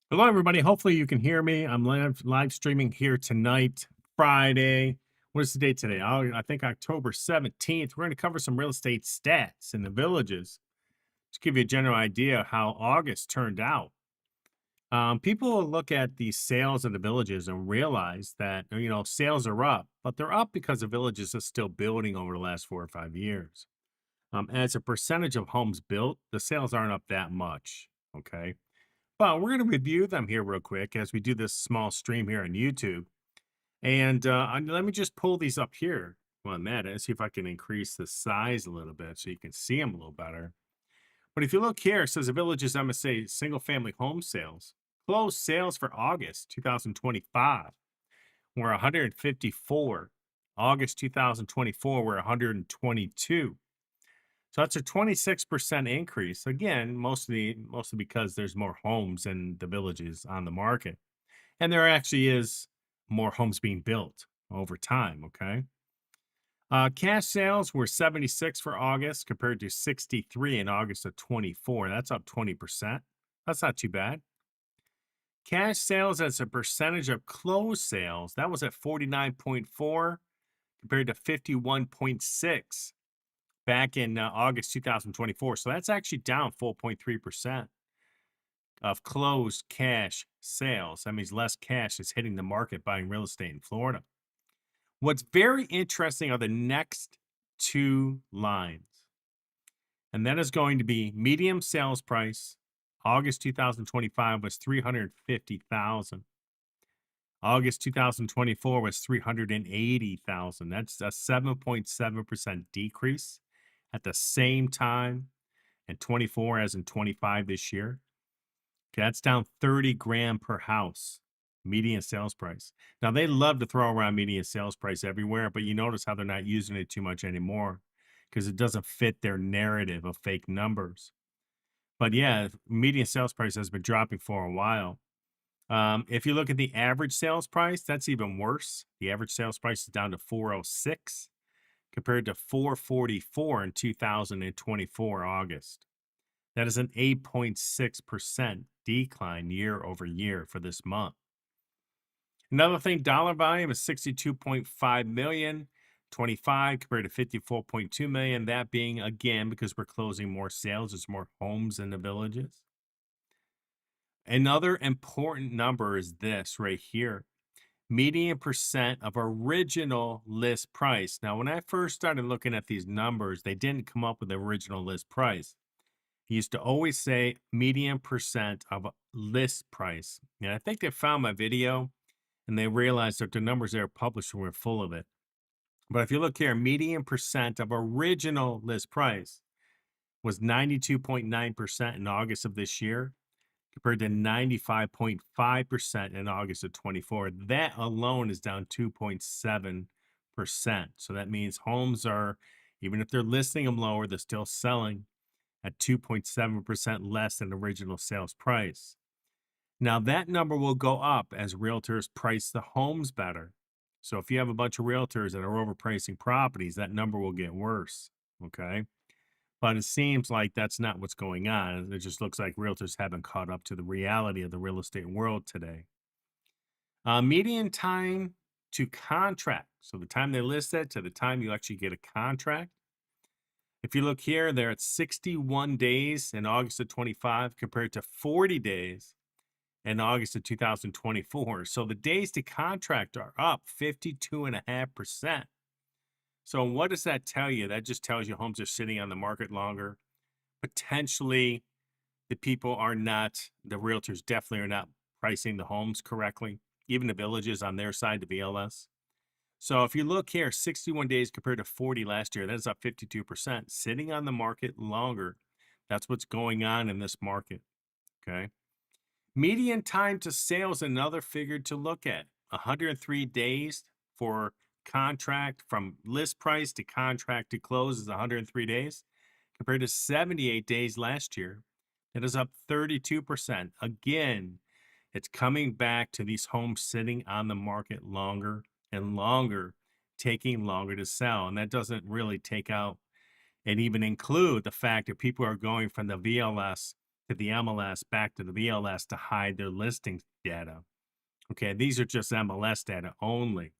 Hello, everybody. Hopefully, you can hear me. I'm live streaming here tonight, Friday. What is the date today? I think October 17th. We're going to cover some real estate stats in the villages. Just give you a general idea of how August turned out. People will look at the sales in the villages and realize that sales are up, but they're up because the villages are still building over the last 4 or 5 years. As a percentage of homes built, the sales aren't up that much. Okay. Well, we're going to review them here real quick as we do this small stream here on YouTube. And let me just pull these up here while I'm at it and see if I can increase the size a little bit so you can see them a little better. But if you look here, it says the Village's MSA single family home sales. Closed sales for August 2025 were 154. August 2024 were 122. So that's a 26% increase. Again, mostly because there's more homes in the villages on the market. And there actually is more homes being built over time. Okay. Cash sales were 76 for August compared to 63 in August of 24. That's up 20%. That's not too bad. Cash sales as a percentage of closed sales, that was at 49.4 compared to 51.6 back in August 2024. So that's actually down 4.3% of closed cash sales. That means less cash is hitting the market buying real estate in Florida. What's very interesting are the next two lines, and that is going to be medium sales price. August 2025 was 350,000. August 2024 was 380,000. That's a 7.7% decrease at the same time in 24 as in 25 this year. Okay, that's down 30 grand per house, median sales price. Now, they love to throw around median sales price everywhere, but you notice how they're not using it too much anymore because it doesn't fit their narrative of fake numbers. But yeah, median sales price has been dropping for a while. If you look at the average sales price, that's even worse. The average sales price is down to 406 compared to 444 in 2024 August. That is an 8.6% decline year over year for this month. Another thing, dollar volume is 62.5 million, 25 compared to 54.2 million. That being again because we're closing more sales, there's more homes in the villages. Another important number is this right here, median percent of original list price. Now, when I first started looking at these numbers, they didn't come up with the original list price. He used to always say median percent of list price. And I think they found my video and they realized that the numbers they were publishing were full of it. But if you look here, median percent of original list price was 92.9% in August of this year compared to 95.5% in August of 24. That alone is down 2.7%. So that means homes are, even if they're listing them lower, they're still selling at 2.7% less than original sales price. Now, that number will go up as realtors price the homes better. So if you have a bunch of realtors that are overpricing properties, that number will get worse. Okay. But it seems like that's not what's going on. It just looks like realtors haven't caught up to the reality of the real estate world today. Median time to contract. So the time they list it to the time you actually get a contract. If you look here, they're at 61 days in August of 25 compared to 40 days in August of 2024. So the days to contract are up 52.5%. So what does that tell you? That just tells you homes are sitting on the market longer. Potentially, the realtors definitely are not pricing the homes correctly, even the villages on their side, the VLS. So if you look here, 61 days compared to 40 last year, that's up 52%. Sitting on the market longer. That's what's going on in this market. Okay. Median time to sales, another figure to look at. 103 days for contract from list price to contract to close is 103 days compared to 78 days last year. It is up 32%. Again, it's coming back to these homes sitting on the market longer and longer, taking longer to sell. And that doesn't really take out and even include the fact that people are going from the VLS to the MLS, back to the BLS to hide their listing data. Okay, these are just MLS data only.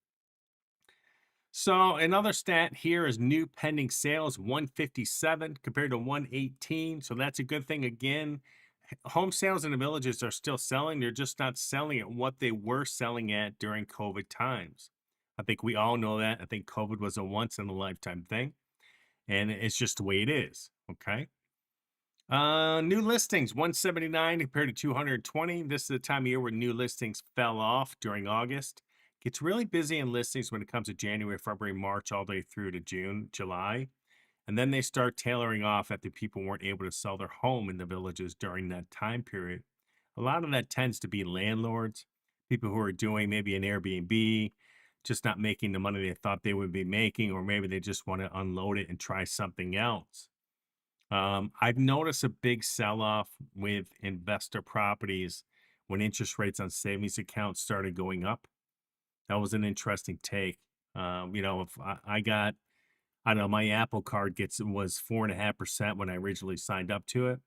So another stat here is new pending sales 157 compared to 118. So that's a good thing. Again, home sales in the villages are still selling. They're just not selling at what they were selling at during COVID times. I think we all know that. I think COVID was a once in a lifetime thing, and it's just the way it is. Okay. New listings 179 compared to 220. This is the time of year where new listings fell off during August. Gets really busy in listings when it comes to January, February, March, all the way through to June, July. And then they start tailoring off after people weren't able to sell their home in the villages during that time period. A lot of that tends to be landlords, people who are doing maybe an Airbnb, just not making the money they thought they would be making, or maybe they just want to unload it and try something else. I've noticed a big sell-off with investor properties when interest rates on savings accounts started going up. That was an interesting take. If I got, I don't know, my Apple card was 4.5% when I originally signed up to it.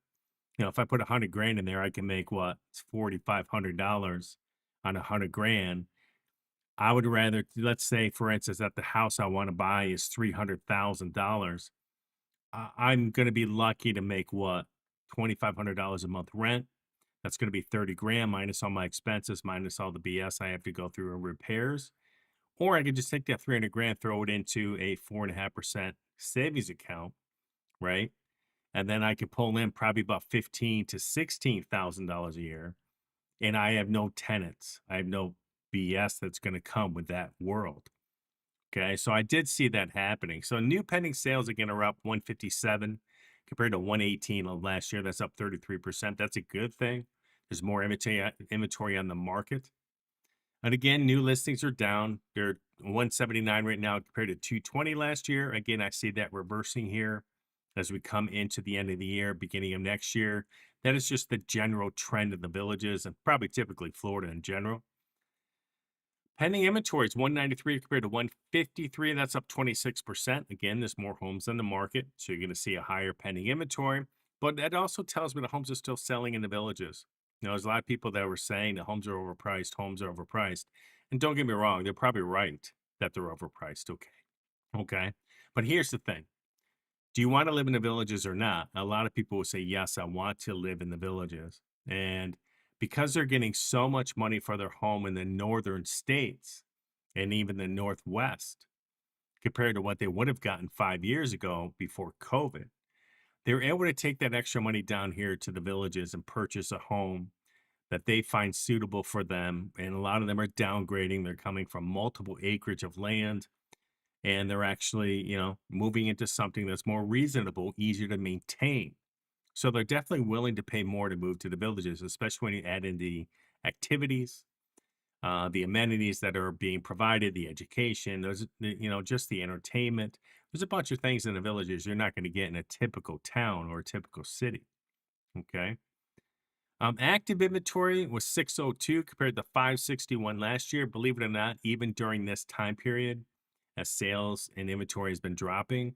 If I put 100 grand in there, I can make what? It's $4,500 on 100 grand. I would rather, let's say, for instance, that the house I want to buy is $300,000. I'm going to be lucky to make what? $2,500 a month rent. That's going to be 30 grand minus all my expenses, minus all the BS I have to go through in repairs. Or I could just take that 300 grand, throw it into a 4.5% savings account, right? And then I could pull in probably about $15,000 to $16,000 a year. And I have no tenants. I have no BS that's going to come with that world. Okay, so I did see that happening. So new pending sales again are up 157 compared to 118 of last year. That's up 33%. That's a good thing. There's more inventory on the market. And again, new listings are down. They're 179 right now compared to 220 last year. Again, I see that reversing here as we come into the end of the year, beginning of next year. That is just the general trend of the villages and probably typically Florida in general. Pending inventory is 193 compared to 153. That's up 26%. Again, there's more homes on the market, so you're going to see a higher pending inventory. But that also tells me the homes are still selling in the villages. There's a lot of people that were saying the homes are overpriced, homes are overpriced. And don't get me wrong, they're probably right that they're overpriced. Okay. Okay. But here's the thing. Do you want to live in the villages or not? A lot of people will say, yes, I want to live in the villages. And because they're getting so much money for their home in the northern states and even the Northwest compared to what they would have gotten 5 years ago before COVID, they're able to take that extra money down here to the villages and purchase a home that they find suitable for them. And a lot of them are downgrading. They're coming from multiple acreage of land and they're actually, moving into something that's more reasonable, easier to maintain. So they're definitely willing to pay more to move to the villages, especially when you add in the activities, the amenities that are being provided, the education, just the entertainment. There's a bunch of things in the villages you're not going to get in a typical town or a typical city. Okay. Active inventory was 602 compared to 561 last year. Believe it or not, even during this time period, as sales and inventory has been dropping.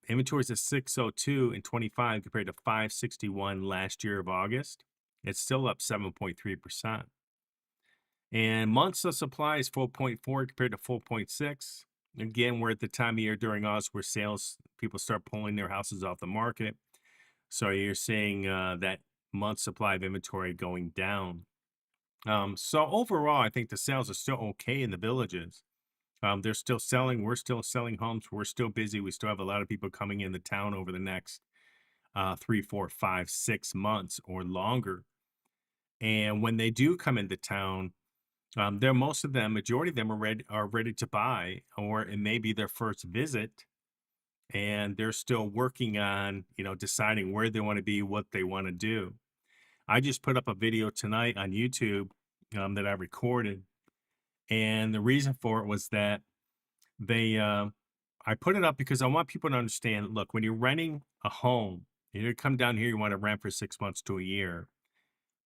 Inventory is at 602 in 25 compared to 561 last year of August. It's still up 7.3%. And months of supply is 4.4 compared to 4.6. Again, we're at the time of year during August where people start pulling their houses off the market. So you're seeing that month supply of inventory going down. So overall, I think the sales are still okay in the villages. They're still selling. We're still selling homes. We're still busy. We still have a lot of people coming into town over the next 3, 4, 5, 6 months or longer. And when they do come into town, most of them, majority of them are ready to buy, or it may be their first visit, and they're still working on deciding where they want to be, what they want to do. I just put up a video tonight on YouTube that I recorded, and the reason for it was that I put it up because I want people to understand, look, when you're renting a home, you come down here, you want to rent for 6 months to a year.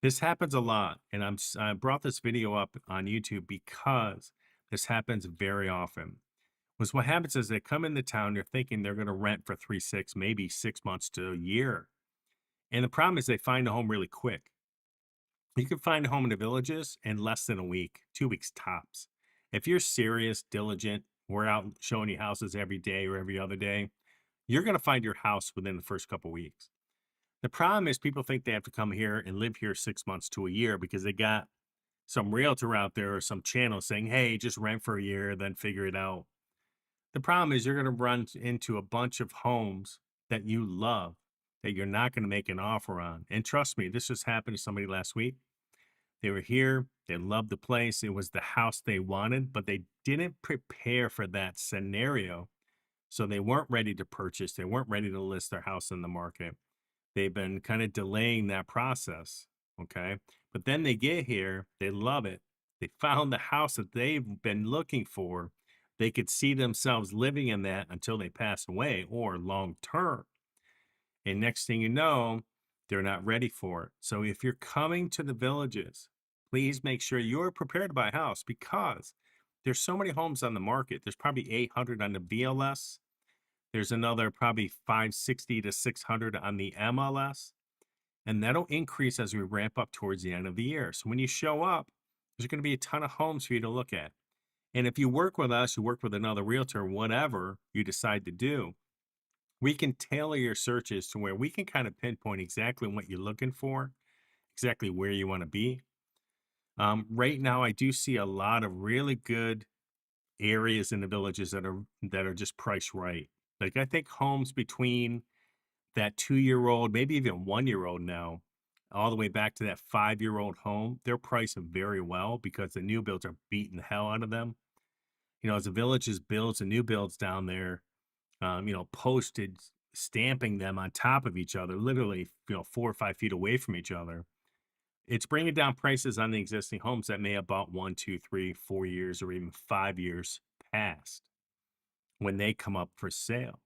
This happens a lot. And I brought this video up on YouTube because this happens very often. What happens is they come into town, they're thinking they're going to rent for 3, 6, maybe 6 months to a year. And the problem is they find a home really quick. You can find a home in the villages in less than a week, 2 weeks tops. If you're serious, diligent, we're out showing you houses every day or every other day, you're going to find your house within the first couple weeks. The problem is people think they have to come here and live here 6 months to a year because they got some realtor out there or some channel saying, hey, just rent for a year, then figure it out. The problem is you're going to run into a bunch of homes that you love that you're not going to make an offer on. And trust me, this just happened to somebody last week. They were here, they loved the place. It was the house they wanted, but they didn't prepare for that scenario. So they weren't ready to purchase, they weren't ready to list their house in the market. They've been kind of delaying that process. Okay. But then they get here, they love it. They found the house that they've been looking for. They could see themselves living in that until they pass away or long term. And next thing you know, they're not ready for it. So if you're coming to the villages, please make sure you're prepared to buy a house because there's so many homes on the market. There's probably 800 on the BLS. There's another probably 560 to 600 on the MLS. And that'll increase as we ramp up towards the end of the year. So when you show up, there's going to be a ton of homes for you to look at. And if you work with us, you work with another realtor, whatever you decide to do, we can tailor your searches to where we can kind of pinpoint exactly what you're looking for, exactly where you want to be. Right now, I do see a lot of really good areas in the villages that are just priced right. Like I think homes between that 2-year-old, maybe even 1-year-old now, all the way back to that 5-year-old home, they're priced very well because the new builds are beating the hell out of them. As the villages builds and new builds down there, posted stamping them on top of each other, literally, 4 or 5 feet away from each other. It's bringing down prices on the existing homes that may have bought 1, 2, 3, 4 years, or even 5 years past when they come up for sale.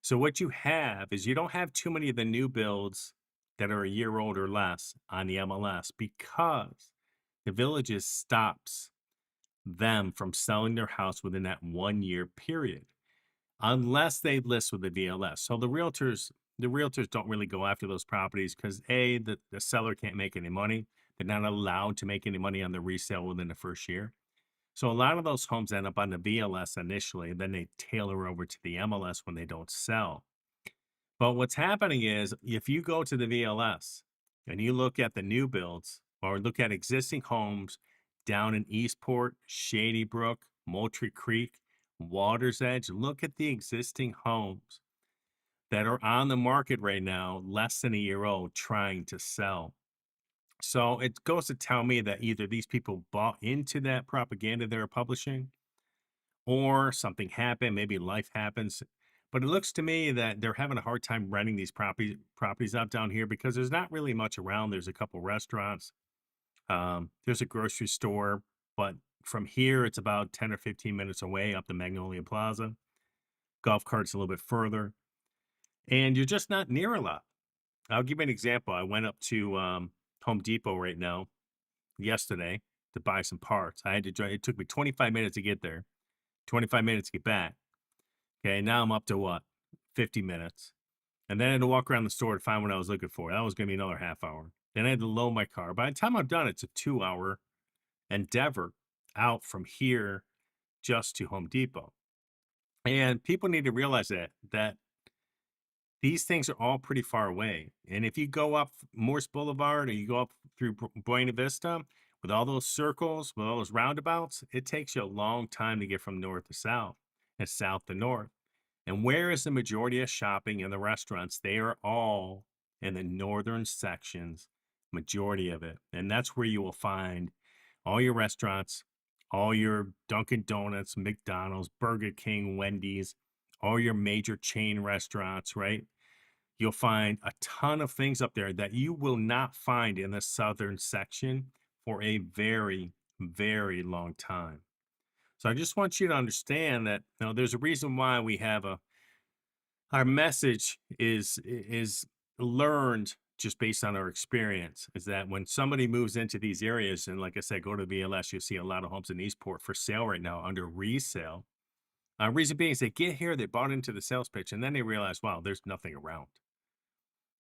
So what you have is you don't have too many of the new builds that are a year old or less on the MLS because the villages stops them from selling their house within that 1 year period unless they list with the VLS. So the realtors don't really go after those properties because the seller can't make any money. They're not allowed to make any money on the resale within the first year. So a lot of those homes end up on the VLS initially, and then they tailor over to the MLS when they don't sell. But what's happening is if you go to the VLS and you look at the new builds or look at existing homes down in Eastport, Shady Brook, Moultrie Creek, Water's Edge, look at the existing homes that are on the market right now, less than a year old, trying to sell. So it goes to tell me that either these people bought into that propaganda they were publishing or something happened, maybe life happens. But it looks to me that they're having a hard time renting these properties out down here because there's not really much around. There's a couple restaurants. There's a grocery store, but from here it's about 10 or 15 minutes away up the Magnolia Plaza. Golf carts a little bit further, and you're just not near a lot. I'll give you an example. I went up to Home Depot right now yesterday to buy some parts. I had to drive. It took me 25 minutes to get there, 25 minutes to get back. Okay, now I'm up to what? 50 minutes. And then I had to walk around the store to find what I was looking for. That was going to be another half hour. Then I had to load my car. By the time I'm done, it's a 2-hour endeavor out from here just to Home Depot. And people need to realize that these things are all pretty far away. And if you go up Morse Boulevard or you go up through Buena Vista with all those circles, with all those roundabouts, it takes you a long time to get from north to south and south to north. And where is the majority of shopping and the restaurants? They are all in the northern sections, majority of it. And that's where you will find all your restaurants, all your Dunkin' Donuts, McDonald's, Burger King, Wendy's, all your major chain restaurants, right? You'll find a ton of things up there that you will not find in the southern section for a very, very long time. So I just want you to understand that there's a reason why we have our message is learned just based on our experience. Is that when somebody moves into these areas, and like I said, go to VLS, you'll see a lot of homes in Eastport for sale right now under resale. Reason being is they get here, they bought into the sales pitch, and then they realize, wow, there's nothing around.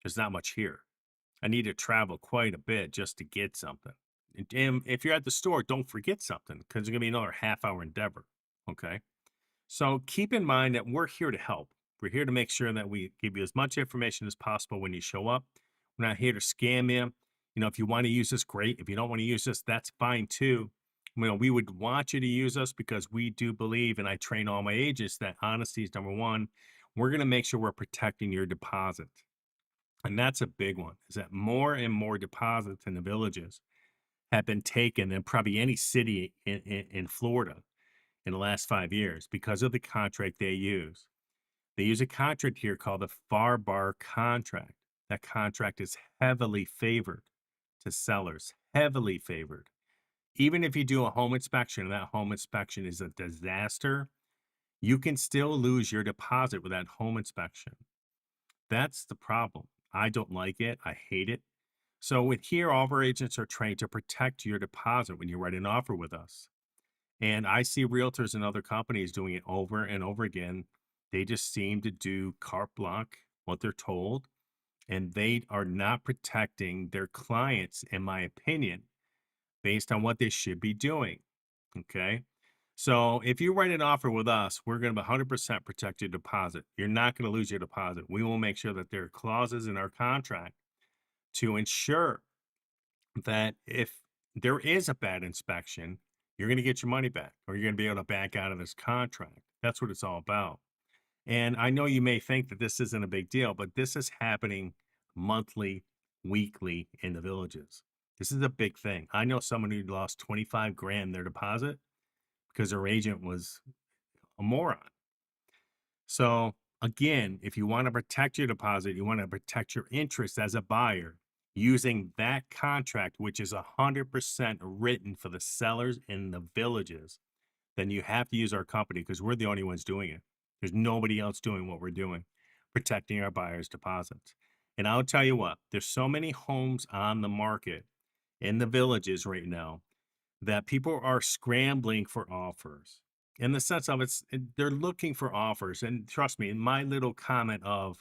There's not much here. I need to travel quite a bit just to get something. And if you're at the store, don't forget something because it's going to be another half hour endeavor. Okay. So keep in mind that we're here to help. We're here to make sure that we give you as much information as possible when you show up. We're not here to scam you. If you want to use this, great. If you don't want to use this, that's fine too. We would want you to use us because we do believe, and I train all my agents that honesty is number one. We're going to make sure we're protecting your deposit. And that's a big one, is that more and more deposits in the villages have been taken than probably any city in Florida in the last 5 years because of the contract they use. They use a contract here called the FAR bar contract. That contract is heavily favored to sellers, heavily favored. Even if you do a home inspection and that home inspection is a disaster, you can still lose your deposit with that home inspection. That's the problem. I don't like it. I hate it. So with here, all of our agents are trained to protect your deposit when you write an offer with us. And I see realtors and other companies doing it over and over again. They just seem to do carte blanche, what they're told, and they are not protecting their clients, in my opinion, based on what they should be doing. Okay. So if you write an offer with us, we're going to 100% protect your deposit. You're not going to lose your deposit. We will make sure that there are clauses in our contract to ensure that if there is a bad inspection, you're going to get your money back or you're going to be able to back out of this contract. That's what it's all about. And I know you may think that this isn't a big deal, but this is happening monthly, weekly in the villages. This is a big thing. I know someone who lost 25 grand in their deposit because their agent was a moron. So again, if you want to protect your deposit, you want to protect your interest as a buyer using that contract, which is 100% written for the sellers in the villages, then you have to use our company because we're the only ones doing it. There's nobody else doing what we're doing, protecting our buyers' deposits. And I'll tell you what, there's so many homes on the market in the villages right now that people are scrambling for offers in the sense of they're looking for offers. And trust me, in my little comment of,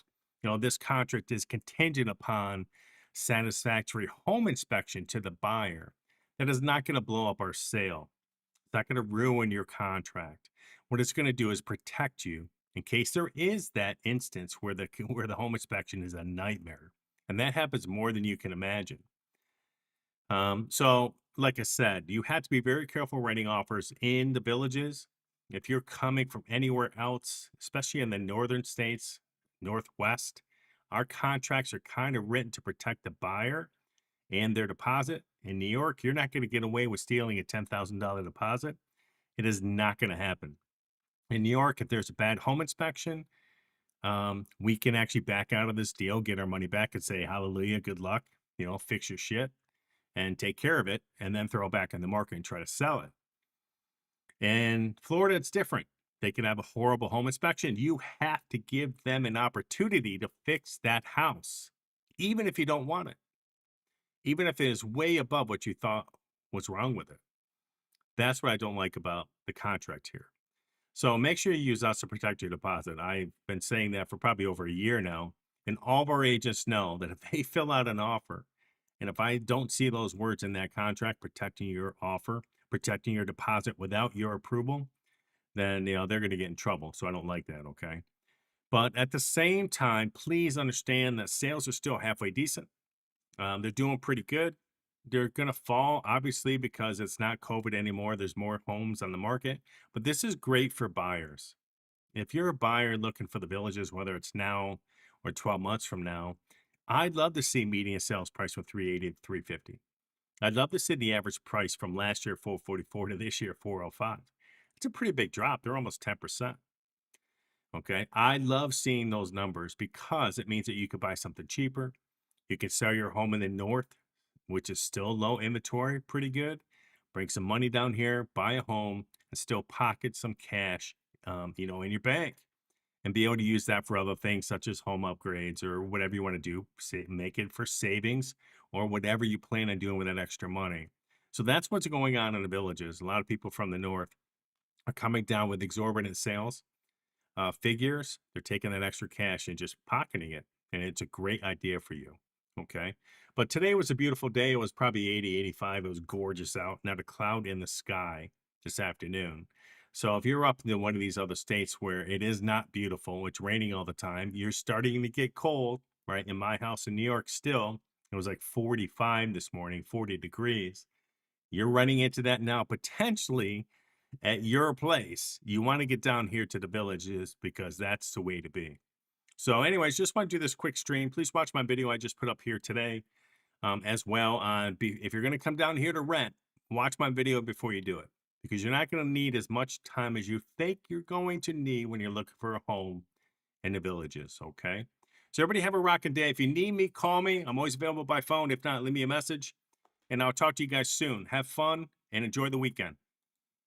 this contract is contingent upon satisfactory home inspection to the buyer, that is not going to blow up our sale. It's not going to ruin your contract. What it's going to do is protect you in case there is that instance where the home inspection is a nightmare. And that happens more than you can imagine. So like I said, you have to be very careful writing offers in the villages. If you're coming from anywhere else, especially in the northern states, Northwest, our contracts are kind of written to protect the buyer and their deposit. In New York, you're not going to get away with stealing a $10,000 deposit. It is not going to happen. In New York, if there's a bad home inspection, we can actually back out of this deal, get our money back and say, hallelujah, good luck, fix your shit and take care of it, and then throw it back in the market and try to sell it. In Florida, it's different. They can have a horrible home inspection. You have to give them an opportunity to fix that house, even if you don't want it, even if it is way above what you thought was wrong with it. That's what I don't like about the contract here. So make sure you use us to protect your deposit. I've been saying that for probably over a year now, and all of our agents know that if they fill out an offer, and if I don't see those words in that contract protecting your offer, protecting your deposit without your approval, then they're going to get in trouble. So I don't like that. Okay. But at the same time, please understand that sales are still halfway decent. They're doing pretty good. They're going to fall, obviously, because it's not COVID anymore. There's more homes on the market. But this is great for buyers. If you're a buyer looking for the villages, whether it's now or 12 months from now, I'd love to see median sales price from 380 to 350. I'd love to see the average price from last year 444 to this year 405. It's a pretty big drop. They're almost 10%. Okay. I love seeing those numbers because it means that you could buy something cheaper. You can sell your home in the north, which is still low inventory, pretty good. Bring some money down here, buy a home, and still pocket some cash, in your bank, and be able to use that for other things such as home upgrades or whatever you want to do. Make it for savings or whatever you plan on doing with that extra money. So that's what's going on in the villages. A lot of people from the north are coming down with exorbitant sales figures. They're taking that extra cash and just pocketing it, and it's a great idea for you. Okay. But today was a beautiful day. It was probably 80, 85. It was gorgeous out, not a cloud in the sky this afternoon. So if you're up in one of these other states where it is not beautiful, it's raining all the time, you're starting to get cold, right? In my house in New York, still, it was like 45 this morning, 40 degrees. You're running into that now potentially at your place. You want to get down here to the villages because that's the way to be. So, anyways, just want to do this quick stream. Please watch my video I just put up here today as well. If you're going to come down here to rent, watch my video before you do it because you're not going to need as much time as you think you're going to need when you're looking for a home in the villages. Okay. So, everybody have a rocking day. If you need me, call me. I'm always available by phone. If not, leave me a message and I'll talk to you guys soon. Have fun and enjoy the weekend.